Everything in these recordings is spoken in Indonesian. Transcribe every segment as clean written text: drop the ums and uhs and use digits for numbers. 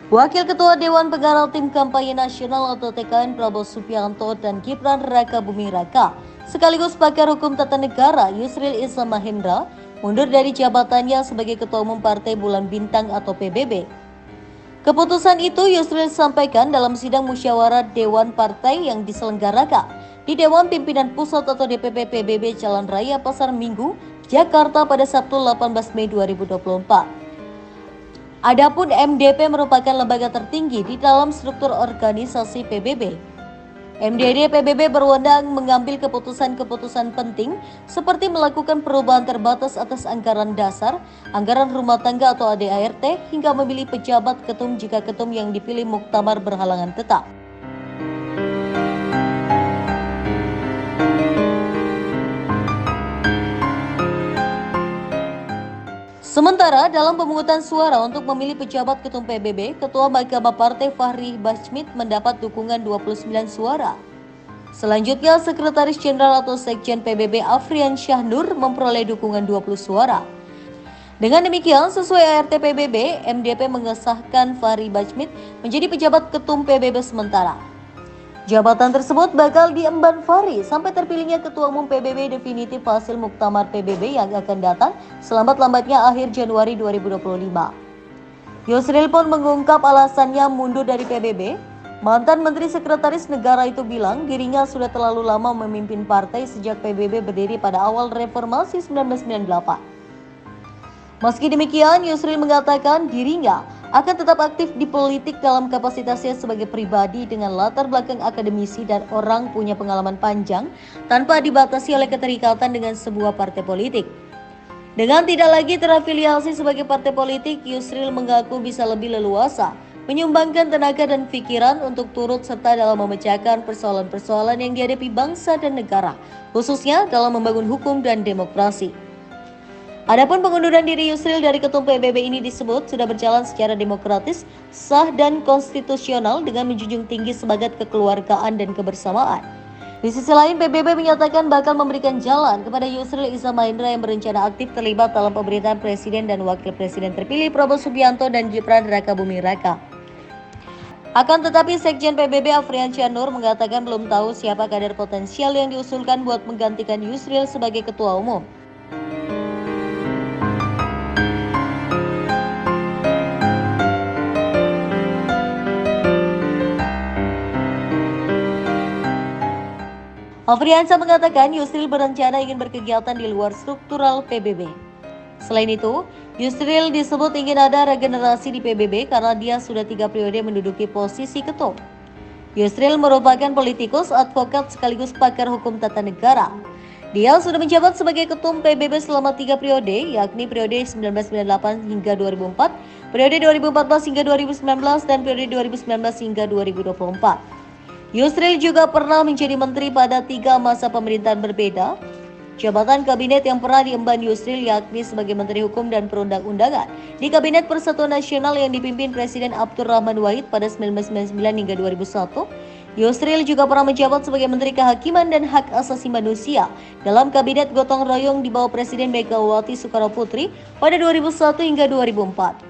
Wakil Ketua Dewan Pengarah Tim Kampanye Nasional atau TKN Prabowo Subianto dan Gibran Raka Buming Raka sekaligus pakar hukum tata negara Yusril Iza Mahendra mundur dari jabatannya sebagai Ketua Umum Partai Bulan Bintang atau PBB. Keputusan itu Yusril sampaikan dalam sidang musyawarah Dewan Partai yang diselenggarakan di Dewan Pimpinan Pusat atau DPP PBB Jalan Raya Pasar Minggu, Jakarta pada Sabtu 18 Mei 2024. Adapun MDP merupakan lembaga tertinggi di dalam struktur organisasi PBB. MDD PBB berwenang mengambil keputusan-keputusan penting seperti melakukan perubahan terbatas atas anggaran dasar, anggaran rumah tangga atau ADART, hingga memilih pejabat ketum jika ketum yang dipilih muktamar berhalangan tetap. Sementara dalam pemungutan suara untuk memilih pejabat ketum PBB, Ketua Mahkamah Partai Fahri Bahmid mendapat dukungan 29 suara. Selanjutnya, Sekretaris Jenderal atau Sekjen PBB Afrian Syahnur memperoleh dukungan 20 suara. Dengan demikian, sesuai ART PBB, MDP mengesahkan Fahri Bahmid menjadi pejabat ketum PBB sementara. Jabatan tersebut bakal diemban Fahri sampai terpilihnya Ketua Umum PBB definitif hasil Muktamar PBB yang akan datang selambat-lambatnya akhir Januari 2025. Yusril pun mengungkap alasannya mundur dari PBB. Mantan Menteri Sekretaris Negara itu bilang dirinya sudah terlalu lama memimpin partai sejak PBB berdiri pada awal reformasi 1998. Meski demikian, Yusril mengatakan dirinya akan tetap aktif di politik dalam kapasitasnya sebagai pribadi dengan latar belakang akademisi dan orang punya pengalaman panjang tanpa dibatasi oleh keterikatan dengan sebuah partai politik. Dengan tidak lagi terafiliasi sebagai partai politik, Yusril mengaku bisa lebih leluasa menyumbangkan tenaga dan pikiran untuk turut serta dalam memecahkan persoalan-persoalan yang dihadapi bangsa dan negara, khususnya dalam membangun hukum dan demokrasi. Adapun pengunduran diri Yusril dari Ketum PBB ini disebut sudah berjalan secara demokratis, sah dan konstitusional dengan menjunjung tinggi semangat kekeluargaan dan kebersamaan. Di sisi lain, PBB menyatakan bakal memberikan jalan kepada Yusril Iza Mahendra yang berencana aktif terlibat dalam pemerintahan Presiden dan Wakil Presiden terpilih Prabowo Subianto dan Gibran Raka Buming Raka. Akan tetapi, Sekjen PBB Afrian Syahnur mengatakan belum tahu siapa kader potensial yang diusulkan buat menggantikan Yusril sebagai Ketua Umum. Afriansa mengatakan Yusril berencana ingin berkegiatan di luar struktural PBB. Selain itu, Yusril disebut ingin ada regenerasi di PBB karena dia sudah 3 periode menduduki posisi ketum. Yusril merupakan politikus, advokat sekaligus pakar hukum tata negara. Dia sudah menjabat sebagai ketum PBB selama 3 periode, yakni periode 1998 hingga 2004, periode 2014 hingga 2019, dan periode 2019 hingga 2024. Yusril juga pernah menjadi menteri pada 3 masa pemerintahan berbeda. Jabatan kabinet yang pernah diemban Yusril yakni sebagai Menteri Hukum dan Perundang-undangan di Kabinet Persatuan Nasional yang dipimpin Presiden Abdurrahman Wahid pada 1999 hingga 2001. Yusril juga pernah menjabat sebagai Menteri Kehakiman dan Hak Asasi Manusia dalam Kabinet Gotong Royong di bawah Presiden Megawati Soekarnoputri pada 2001 hingga 2004.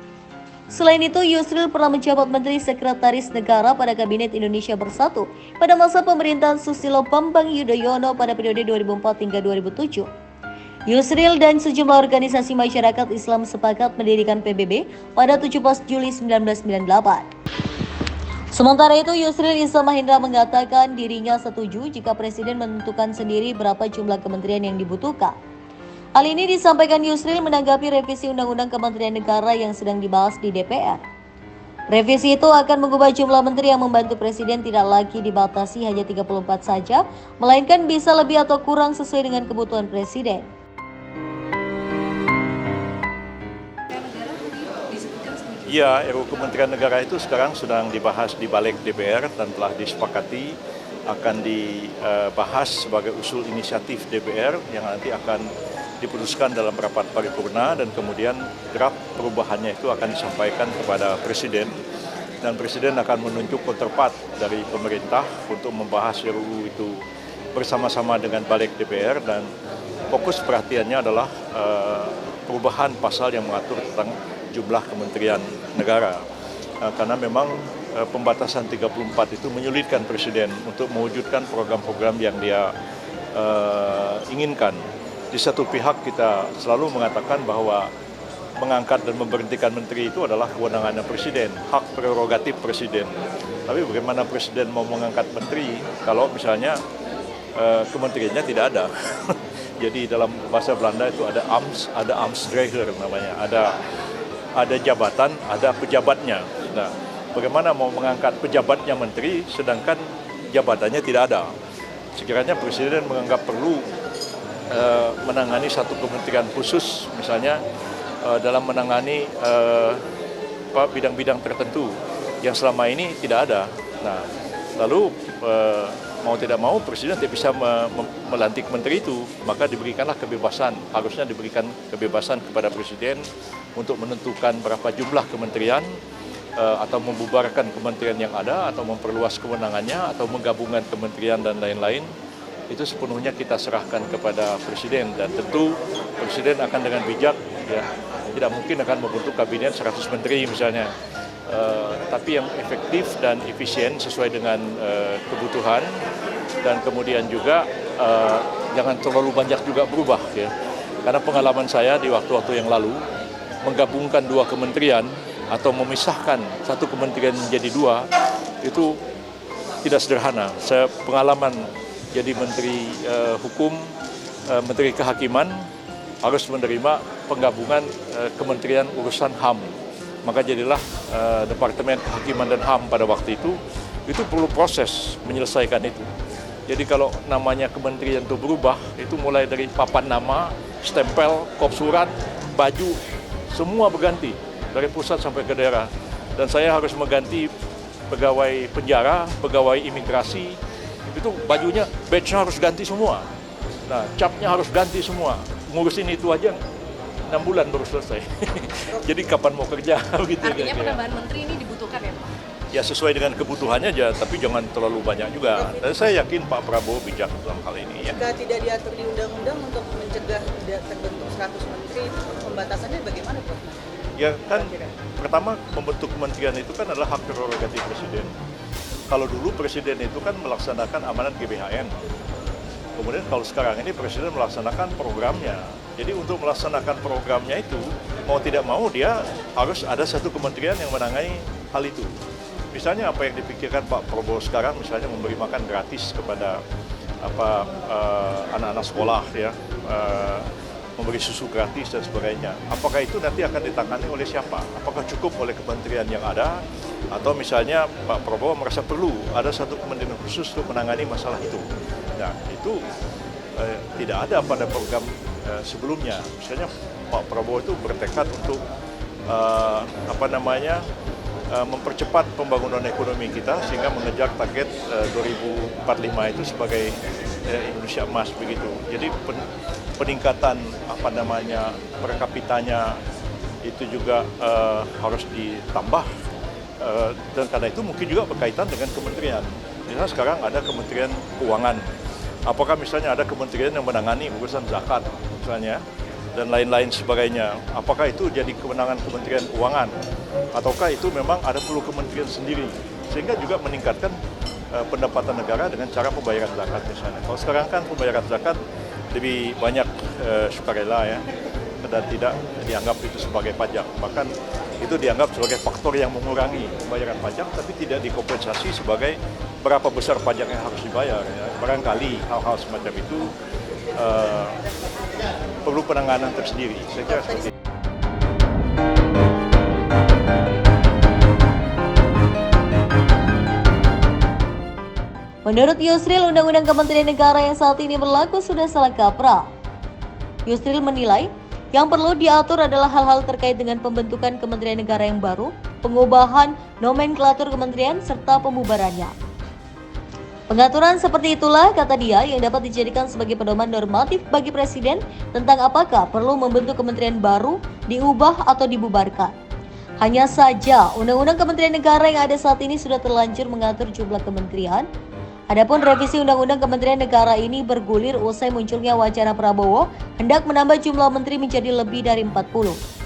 Selain itu, Yusril pernah menjabat Menteri Sekretaris Negara pada Kabinet Indonesia Bersatu pada masa pemerintahan Susilo Bambang Yudhoyono pada periode 2004 hingga 2007. Yusril dan sejumlah organisasi masyarakat Islam sepakat mendirikan PBB pada 17 Juli 1998. Sementara itu, Yusril Iza Mahendra mengatakan dirinya setuju jika Presiden menentukan sendiri berapa jumlah kementerian yang dibutuhkan. Hal ini disampaikan Yusril menanggapi revisi Undang-Undang Kementerian Negara yang sedang dibahas di DPR. Revisi itu akan mengubah jumlah menteri yang membantu Presiden tidak lagi dibatasi hanya 34 saja, melainkan bisa lebih atau kurang sesuai dengan kebutuhan Presiden. Ya, RUU Kementerian Negara itu sekarang sedang dibahas di balik DPR dan telah disepakati akan dibahas sebagai usul inisiatif DPR yang nanti akan diputuskan dalam rapat paripurna dan kemudian draft perubahannya itu akan disampaikan kepada Presiden dan Presiden akan menunjuk counterpart dari pemerintah untuk membahas RUU itu bersama-sama dengan balik DPR dan fokus perhatiannya adalah perubahan pasal yang mengatur tentang jumlah kementerian negara. karena memang pembatasan 34 itu menyulitkan Presiden untuk mewujudkan program-program yang dia inginkan. Di satu pihak kita selalu mengatakan bahwa mengangkat dan memberhentikan menteri itu adalah kewenangannya Presiden, hak prerogatif Presiden. Tapi bagaimana Presiden mau mengangkat menteri kalau misalnya kementeriannya tidak ada? Jadi dalam bahasa Belanda itu ada Amtsdrager namanya, ada jabatan, ada pejabatnya. Nah, bagaimana mau mengangkat pejabatnya menteri sedangkan jabatannya tidak ada? Sekiranya Presiden menganggap perlu menangani satu kementerian khusus, misalnya dalam menangani bidang-bidang tertentu yang selama ini tidak ada. Nah, lalu mau tidak mau Presiden tidak bisa melantik menteri itu, maka diberikanlah kebebasan, harusnya diberikan kebebasan kepada Presiden untuk menentukan berapa jumlah kementerian atau membubarkan kementerian yang ada atau memperluas kewenangannya atau menggabungkan kementerian dan lain-lain. Itu sepenuhnya kita serahkan kepada Presiden dan tentu Presiden akan dengan bijak, ya, tidak mungkin akan membentuk kabinet 100 menteri misalnya, tapi yang efektif dan efisien sesuai dengan kebutuhan dan kemudian juga jangan terlalu banyak juga berubah, ya. Karena pengalaman saya di waktu-waktu yang lalu menggabungkan dua kementerian atau memisahkan satu kementerian menjadi dua itu tidak sederhana. Saya pengalaman jadi Menteri Hukum, Menteri Kehakiman harus menerima penggabungan Kementerian Urusan HAM. Maka jadilah Departemen Kehakiman dan HAM pada waktu itu perlu proses menyelesaikan itu. Jadi kalau namanya kementerian itu berubah, itu mulai dari papan nama, stempel, kop surat, baju, semua berganti dari pusat sampai ke daerah. Dan saya harus mengganti pegawai penjara, pegawai imigrasi, itu bajunya, badge-nya harus ganti semua. Nah, capnya harus ganti semua. Ngurusin itu aja 6 bulan baru selesai. Jadi kapan mau kerja? Gitu, artinya penambahan menteri ini dibutuhkan ya Pak? Ya sesuai dengan kebutuhannya aja, tapi jangan terlalu banyak juga. Dan saya yakin Pak Prabowo bijak dalam hal ini. Ya. Jika tidak diatur di undang-undang untuk mencegah tidak terbentuk 100 menteri, pembatasannya bagaimana Pak? Ya kan, pertama membentuk kementerian itu kan adalah hak prerogatif Presiden. Kalau dulu Presiden itu kan melaksanakan amanat GBHN. Kemudian kalau sekarang ini Presiden melaksanakan programnya. Jadi untuk melaksanakan programnya itu, mau tidak mau dia harus ada satu kementerian yang menangani hal itu. Misalnya apa yang dipikirkan Pak Prabowo sekarang, misalnya memberi makan gratis kepada anak-anak sekolah, ya, memberi susu gratis dan sebagainya. Apakah itu nanti akan ditangani oleh siapa? Apakah cukup oleh kementerian yang ada? Atau misalnya Pak Prabowo merasa perlu ada satu kementerian khusus untuk menangani masalah itu. Nah, itu tidak ada pada program sebelumnya. Misalnya Pak Prabowo itu bertekad untuk mempercepat pembangunan ekonomi kita sehingga mengejar target 2045 itu sebagai Indonesia emas begitu. Jadi peningkatan per kapitanya itu juga harus ditambah. Dan karena itu mungkin juga berkaitan dengan kementerian. Misalnya sekarang ada Kementerian Keuangan. Apakah misalnya ada kementerian yang menangani urusan zakat misalnya dan lain-lain sebagainya. Apakah itu jadi kewenangan Kementerian Keuangan ataukah itu memang ada perlu kementerian sendiri sehingga juga meningkatkan pendapatan negara dengan cara pembayaran zakat misalnya. Kalau sekarang kan pembayaran zakat lebih banyak sukarela, ya, dan tidak dianggap itu sebagai pajak. Bahkan itu dianggap sebagai faktor yang mengurangi pembayaran pajak, tapi tidak dikompensasi sebagai berapa besar pajak yang harus dibayar. Ya. Barangkali hal-hal semacam itu perlu penanganan tersendiri. Saya kira seperti itu. Menurut Yusril, Undang-Undang Kementerian Negara yang saat ini berlaku sudah salah kaprah. Yusril menilai, yang perlu diatur adalah hal-hal terkait dengan pembentukan kementerian negara yang baru, pengubahan nomenklatur kementerian, serta pembubarannya. Pengaturan seperti itulah, kata dia, yang dapat dijadikan sebagai pedoman normatif bagi Presiden tentang apakah perlu membentuk kementerian baru, diubah atau dibubarkan. Hanya saja, Undang-Undang Kementerian Negara yang ada saat ini sudah terlanjur mengatur jumlah kementerian. Adapun revisi Undang-Undang Kementerian Negara ini bergulir usai munculnya wacana Prabowo hendak menambah jumlah menteri menjadi lebih dari 40.